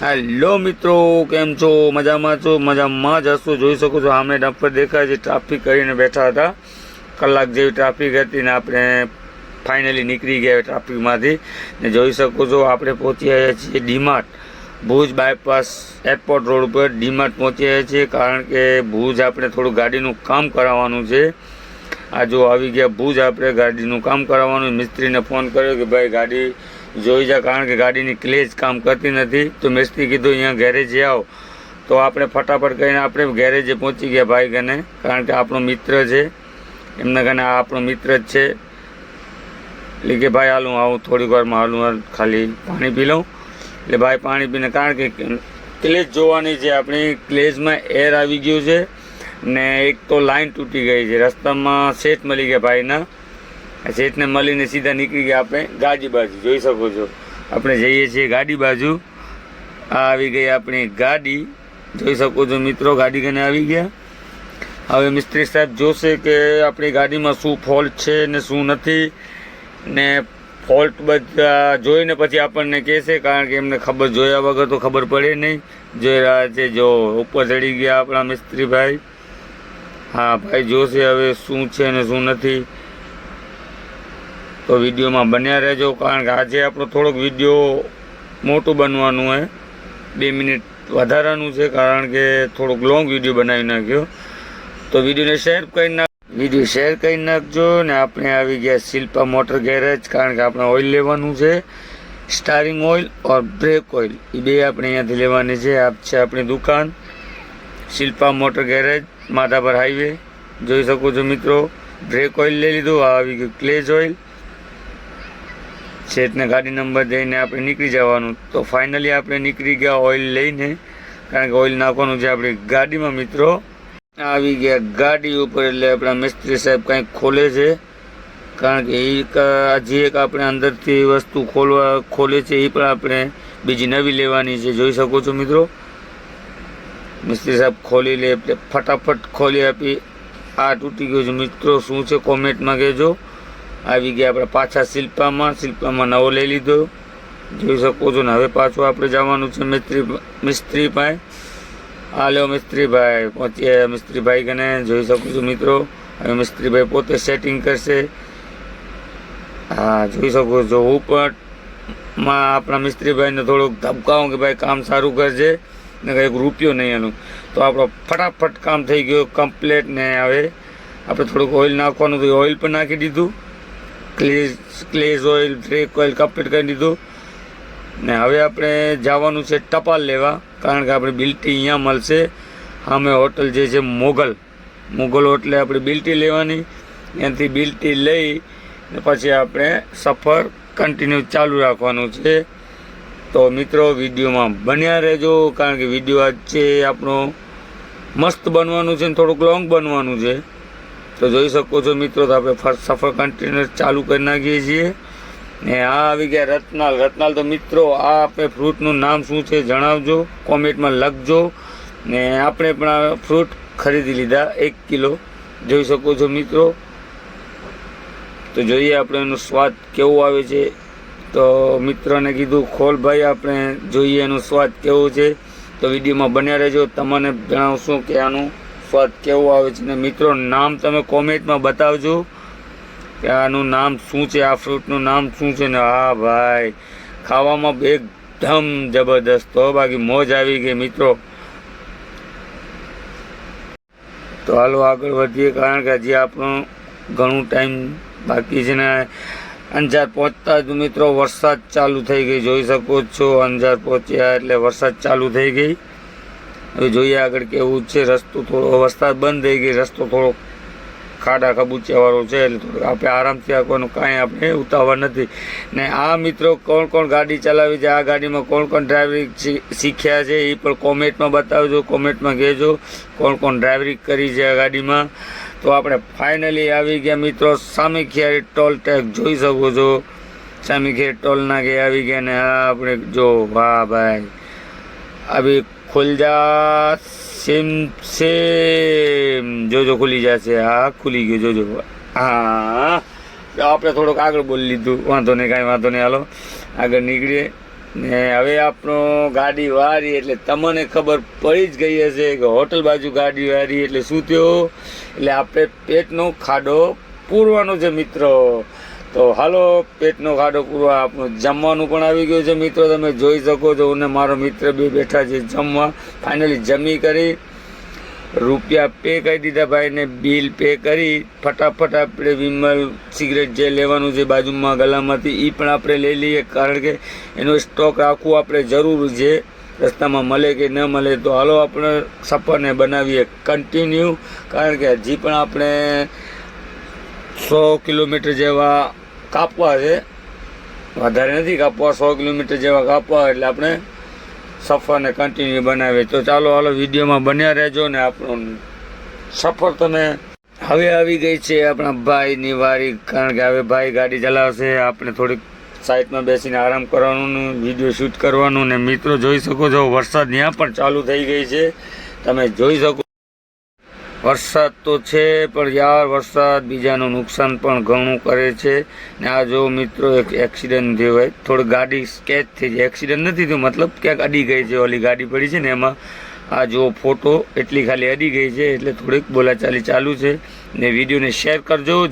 Hello મિત્રો, કેમ છો? મજામાં છો? મજામાં જ હશો. જોઈ શકો છો સામે ડમ્પર દેખાય છે. ટ્રાફિક કરીને બેઠા હતા, કલાક જેવી ટ્રાફિક હતી ને આપણે ફાઇનલી નીકળી ગયા ટ્રાફિકમાંથી. ને જોઈ શકો છો આપણે પહોંચી આવ્યા છીએ DMart, Bhuj bypass airport road ઉપર ડીમાર્ટ પહોંચી આવ્યા છીએ. કારણ કે ભુજ આપણે થોડું ગાડીનું કામ કરાવવાનું છે. આ જો આવી ગયા ભુજ, આપણે ગાડીનું કામ કરાવવાનું. મિસ્ત્રીને ફોન કર્યો કે ભાઈ ગાડી જોઈ જા, કારણ કે ગાડીની ક્લેજ કામ કરતી નથી. તો મિસ્ત્રી કીધું અહીંયા ગેરેજે આવો. તો આપણે ફટાફટ કહીને આપણે ગેરેજે પહોંચી ગયા ભાઈ કને, કારણ કે આપણો મિત્ર છે. એમના કને આ આપણો મિત્ર જ છે. એટલે કે ભાઈ હાલું આવું થોડીક વારમાં, હાલું ખાલી પાણી પી લઉં. એટલે ભાઈ પાણી પીને, કારણ કે ક્લેજ જોવાની છે. આપણી ક્લેજમાં એર આવી ગયું છે ને એક તો લાઈન તૂટી ગઈ છે. રસ્તામાં સેટ મળી ગયા ભાઈના, સેટને મળીને સીધા નીકળી ગયા આપણે ગાડી બાજુ. જોઈ શકો છો આપણે જઈએ છીએ ગાડી બાજુ. આ આવી ગઈ આપણી ગાડી, જોઈ શકો છો મિત્રો. ગાડી કને આવી ગયા. હવે મિસ્ત્રી સાહેબ જોશે કે આપણી ગાડીમાં શું ફોલ્ટ છે ને શું નથી, ને ફોલ્ટ બધા જોઈને પછી આપણને કહેશે. કારણ કે એમને ખબર, જોયા વગર તો ખબર પડે નહીં. જોઈ રહ્યા છે, જો ઉપર ચડી ગયા આપણા મિસ્ત્રી ભાઈ. હા ભાઈ જોશે હવે શું છે ને શું નથી. તો વિડીયોમાં બન્યા રહેજો, કારણ કે આજે આપણો થોડોક વિડીયો મોટું બનવાનું હોય, 2 મિનિટ વધારાનું છે. કારણ કે થોડોક લોંગ વિડીયો બનાવી નાખ્યો. તો વિડીયોને શેર કરી નાખજો. ને આપણે આવી ગયા શિલ્પા મોટર ગેરેજ, કારણ કે આપણે ઓઇલ લેવાનું છે. સ્ટારિંગ ઓઇલ ઓર બ્રેક ઓઇલ, એ બે આપણે અહીંયાથી લેવાની છે. આ છે આપણી દુકાન Shilpa motor garage, Madhapar highway. જોઈ શકો છો મિત્રો. બ્રેક ઓઇલ લઈ લીધું. આ આવી ગયું ક્લેજ ઓઇલ. સેટને ગાડી નંબર દઈને આપણે નીકળી જવાનું. તો ફાઇનલી આપણે નીકળી ગયા ઓઇલ લઈને, કારણ કે ઓઇલ નાખવાનું છે આપણી ગાડીમાં મિત્રો. આવી ગયા ગાડી ઉપર. એટલે આપણા મિસ્ત્રી સાહેબ કંઈક ખોલે છે, કારણ કે હજી એક આપણે અંદરથી વસ્તુ ખોલે છે. એ પણ આપણે બીજી નવી લેવાની છે. જોઈ શકો છો મિત્રો. મિસ્ત્રી સાહેબ ખોલી લે એટલે ફટાફટ ખોલી આપી. આ તૂટી ગયું છે મિત્રો, શું છે કોમેન્ટમાં કહેજો. આવી ગયા આપણે પાછા શિલ્પામાં નવો લઈ લીધો. જોઈ શકો છો ને. હવે પાછું આપણે જવાનું છે મિસ્ત્રી પાસે. હાલો મિસ્ત્રીભાઈ, પહોંચ્યા મિસ્ત્રીભાઈ કને. જોઈ શકો છો મિત્રો. હવે મિસ્ત્રીભાઈ પોતે સેટિંગ કરશે. હા જોઈ શકો છો. ઉપરમાં આપણા મિસ્ત્રીભાઈને થોડુંક ધબકાવું કે ભાઈ કામ સારું કરજે ને કંઈક રૂપિયો નહીં એનું. તો આપણો ફટાફટ કામ થઈ ગયો કમ્પ્લેટ. ને હવે આપણે થોડુંક ઓઇલ નાખવાનું હતું, ઓઇલ પણ નાખી દીધું. ક્લેજ ઓઇલ, બ્રેક ઓઇલ કમ્પ્લીટ કરી દીધું. ને હવે આપણે જવાનું છે ટપાલ લેવા, કારણ કે આપણે બિલ્ટી અહીંયા મળશે. સામે હોટલ જે છે મોગલ હોટલે આપણે બિલ્ટી લેવાની. ત્યાંથી બિલ્ટી લઈ ને પછી આપણે સફર કન્ટિન્યુ ચાલુ રાખવાનું છે. તો મિત્રો વિડીયોમાં બન્યા રહેજો, કારણ કે વિડીયો આજ છે આપણો મસ્ત બનવાનું છે ને થોડુંક લોંગ બનવાનું છે. તો જોઈ શકો છો મિત્રો. તો આપણે સફર કન્ટિન્યુ ચાલુ કરી નાખીએ છીએ. ને આ આવી ગયા રત્નાલ. તો મિત્રો આ આપણે ફ્રૂટનું નામ શું છે જણાવજો, કોમેન્ટમાં લખજો. ને આપણે પણ આ ફ્રૂટ ખરીદી લીધા 1 કિલો. જોઈ શકો છો મિત્રો. તો જોઈએ આપણે એનો સ્વાદ કેવો આવે છે. તો મિત્રને કીધું ખોલ ભાઈ, આપણે જોઈએ એનો સ્વાદ કેવો છે. તો વિડીયોમાં બન્યા રહેજો, તમને જણાવશું કે આનું સ્વાદ કેવો આવે છે. ને મિત્રો નામ તમે કોમેન્ટમાં બતાવજો કે આનું નામ શું છે, આ ફ્રૂટનું નામ શું છે. ને હા ભાઈ ખાવામાં એકદમ જબરદસ્ત. તો બાકી મોજ આવી ગઈ મિત્રો. તો હાલો આગળ વધીએ, કારણ કે હજી આપણું ઘણું ટાઈમ બાકી છે. ને અંજાર પહોંચતા જ મિત્રો વરસાદ ચાલુ થઈ ગઈ. જોઈ શકો છો અંજાર પહોંચ્યા એટલે વરસાદ ચાલુ થઈ ગઈ. હવે જોઈએ આગળ કેવું છે. રસ્તો થોડો, વરસાદ બંધ થઈ ગઈ, રસ્તો થોડો ખાડા ખબૂચિયાવાળો છે. એટલે થોડુંક આપણે આરામથી આપવાનું, કાંઈ આપણે ઉતાવળ નથી. ને આ મિત્રો કોણ ગાડી ચલાવી છે, આ ગાડીમાં કોણ ડ્રાઇવિંગ શીખ્યા છે એ પણ કોમેન્ટમાં બતાવજો, કોમેન્ટમાં કહેજો કોણ ડ્રાઇવિંગ કરી છે આ ગાડીમાં. તો આપણે ફાઇનલી આવી ગયા મિત્રો સામીખિયારી ટોલ ટેક્સ. જોઈ શકો છો સામીખિયારી ટોલ નાકે આવી ગયા. ને આ આપણે જો વાહ ભાઈ આવી ખુલજા સેમ જોજો ખુલી જશે. હા ખુલી ગયું જોજો. હા આપણે થોડુંક આગળ બોલી લીધું, વાંધો નહીં, કાંઈ વાંધો નહીં. હાલો આગળ નીકળીએ. ને હવે આપણો ગાડી વારી એટલે તમને ખબર પડી જ ગઈ હશે કે હોટલ બાજુ ગાડી વારી એટલે શું થયું, એટલે આપણે પેટનો ખાડો પૂરવાનો છે મિત્રો. તો હાલો પેટનો ખાડો પૂરવા આપણું જમવાનું પણ આવી ગયું છે મિત્રો. તમે જોઈ શકો છો અને મારો મિત્ર બે બેઠા છે જમવા. ફાઇનલી જમી કરી રૂપિયા પે કરી દીધા ભાઈને, બિલ પે કરી ફટાફટ આપણે વિમલ સિગરેટ જે લેવાનું છે બાજુમાં ગલામાંથી એ પણ આપણે લઈ લઈએ, કારણ કે એનો સ્ટોક રાખવું આપણે જરૂર છે, રસ્તામાં મળે કે ન મળે. તો હાલો આપણે સફરને બનાવીએ કન્ટિન્યુ, કારણ કે હજી પણ આપણે 100 કિલોમીટર જેવા કાપવા છે, વધારે નથી કાપવા, 100 કિલોમીટર જેવા કાપવા, એટલે આપણે સફરને કન્ટિન્યુ બનાવીએ. તો ચાલો હાલો વિડીયોમાં બન્યા રહેજો ને આપણું સફર તમે. હવે આવી ગઈ છે આપણા ભાઈની વારી, કારણ કે હવે ભાઈ ગાડી ચલાવશે, આપણે થોડીક સાઈડમાં બેસીને આરામ કરવાનું, વિડીયો શૂટ કરવાનું. ને મિત્રો જોઈ શકો છો વરસાદ ત્યાં પણ ચાલુ થઈ ગઈ છે, તમે જોઈ શકો. વરસાદ તો છે પણ યાર વરસાદ બીજાનું નુકસાન પણ ઘણું કરે છે. ને આ જો મિત્રો એક એક્સિડન્ટ થયો હોય, થોડી ગાડી સ્કેચ થઈ જાય, એક્સિડન્ટ નથી થયું મતલબ ક્યાંક અડી ગઈ છે, ઓલી ગાડી પડી છે ને એમાં આ જો ફોટો એટલી ખાલી અડી ગઈ છે, એટલે થોડીક બોલાચાલી ચાલુ છે. ને વિડીયોને શેર કરજો.